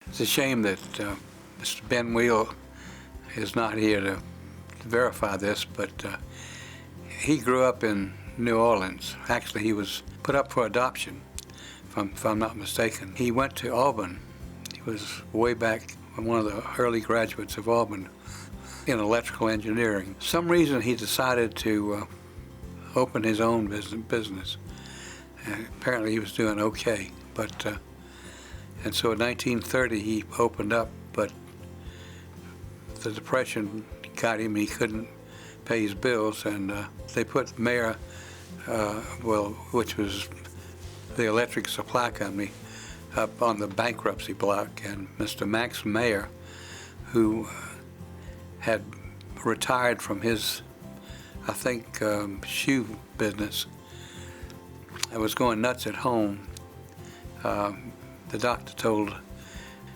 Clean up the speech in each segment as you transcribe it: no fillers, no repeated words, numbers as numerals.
It's a shame that Mr. Ben Wheel is not here to verify this, but he grew up in New Orleans. Actually, he was put up for adoption, if I'm not mistaken. He went to Auburn. He was way back one of the early graduates of Auburn in electrical engineering. For some reason, he decided to open his own business. Apparently, he was doing okay, but and so in 1930 he opened up, but the Depression got him. He couldn't pay his bills, and they put Mayer, which was the electric supply company, up on the bankruptcy block, and Mr. Max Mayer, who had retired from his, I think, shoe business, and was going nuts at home. The doctor told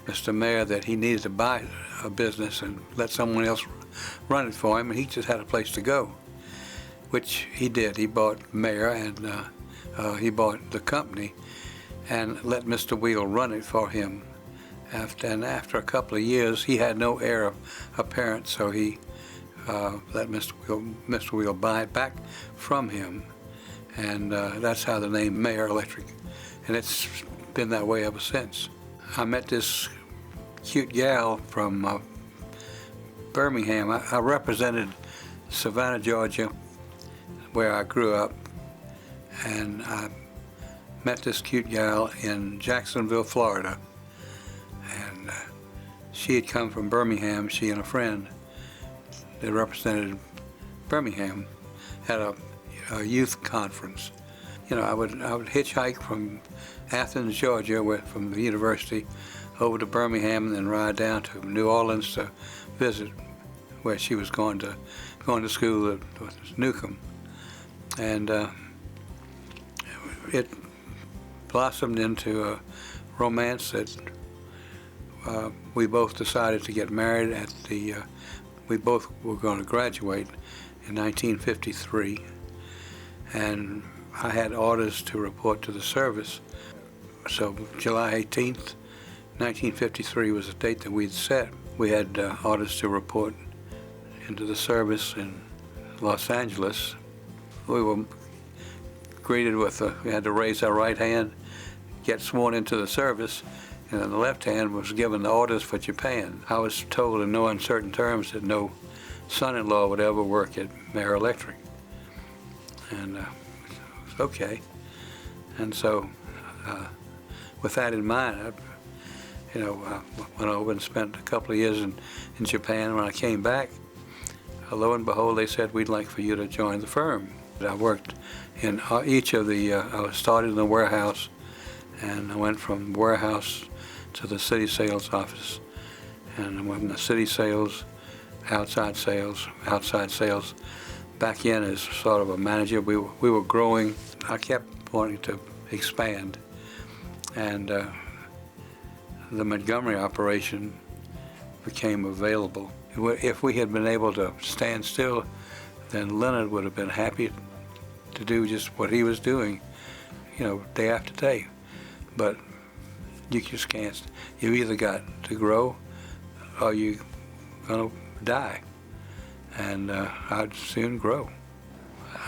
Mr. Mayer that he needed to buy a business and let someone else run it for him, and he just had a place to go, which he did. He bought Mayer, and he bought the company and let Mr. Wheel run it for him. After a couple of years, he had no heir apparent, so he let Mr. Wheel buy it back from him, and that's how the name Mayer Electric, and it's been that way ever since. I met this cute gal from Birmingham. I represented Savannah, Georgia, where I grew up, and I met this cute gal in Jacksonville, Florida, and she had come from Birmingham. She and a friend that represented Birmingham at a youth conference. You know, I would hitchhike from Athens, Georgia, from the university over to Birmingham, and then ride down to New Orleans to visit where she was going to school at Newcomb, and it blossomed into a romance that we both decided to get married at the. We both were going to graduate in 1953, and I had orders to report to the service. So July 18th, 1953 was the date that we'd set. We had orders to report into the service in Los Angeles. We were greeted with, we had to raise our right hand, get sworn into the service, and then the left hand was given the orders for Japan. I was told in no uncertain terms that no son-in-law would ever work at Mayer Electric. And okay. And so with that in mind, I went over and spent a couple of years in Japan. When I came back, lo and behold, they said, we'd like for you to join the firm. I worked in each of the, I started in the warehouse, and I went from warehouse to the city sales office, and I went from the city sales, outside sales, back in as sort of a manager. We were growing. I kept wanting to expand, and the Montgomery operation became available. If we had been able to stand still, then Leonard would have been happy to do just what he was doing, day after day. But you just can't. You either got to grow or you're gonna die. And I'd soon grow.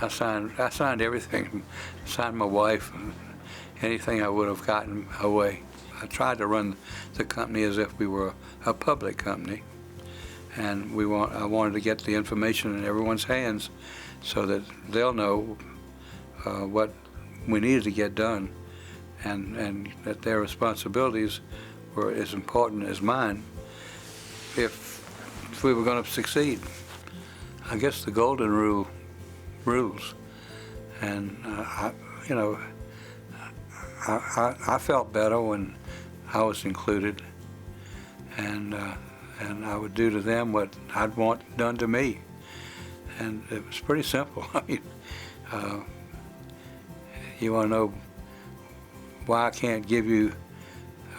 I signed everything. I signed my wife, and anything I would have gotten away. I tried to run the company as if we were a public company, and I wanted to get the information in everyone's hands so that they'll know what we needed to get done, and that their responsibilities were as important as mine if we were going to succeed. I guess the golden rule rules, and I felt better when I was included, and I would do to them what I'd want done to me, and it was pretty simple. I mean, you want to know why I can't give you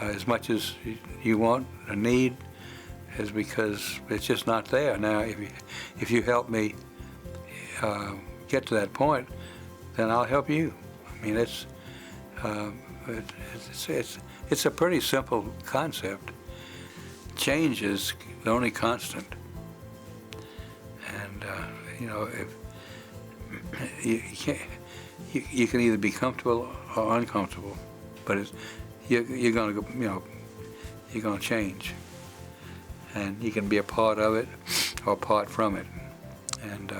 as much as you want or need, is because it's just not there. Now, if you help me get to that point, then I'll help you. I mean, it's a pretty simple concept, change is the only constant. And you know, if you can't, you can either be comfortable or uncomfortable, but you're going to, you know, you're going to change, and you can be a part of it or apart from it. And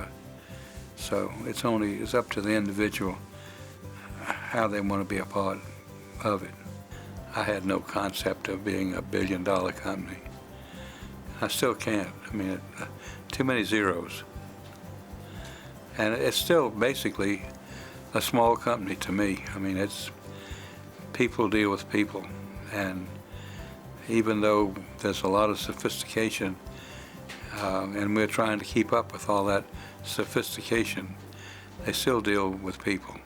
so it's up to the individual how they want to be a part of it. I had no concept of being a billion-dollar company. I still can't. I mean, too many zeros. And it's still basically a small company to me. I mean, it's people deal with people, and even though there's a lot of sophistication, and we're trying to keep up with all that sophistication, they still deal with people.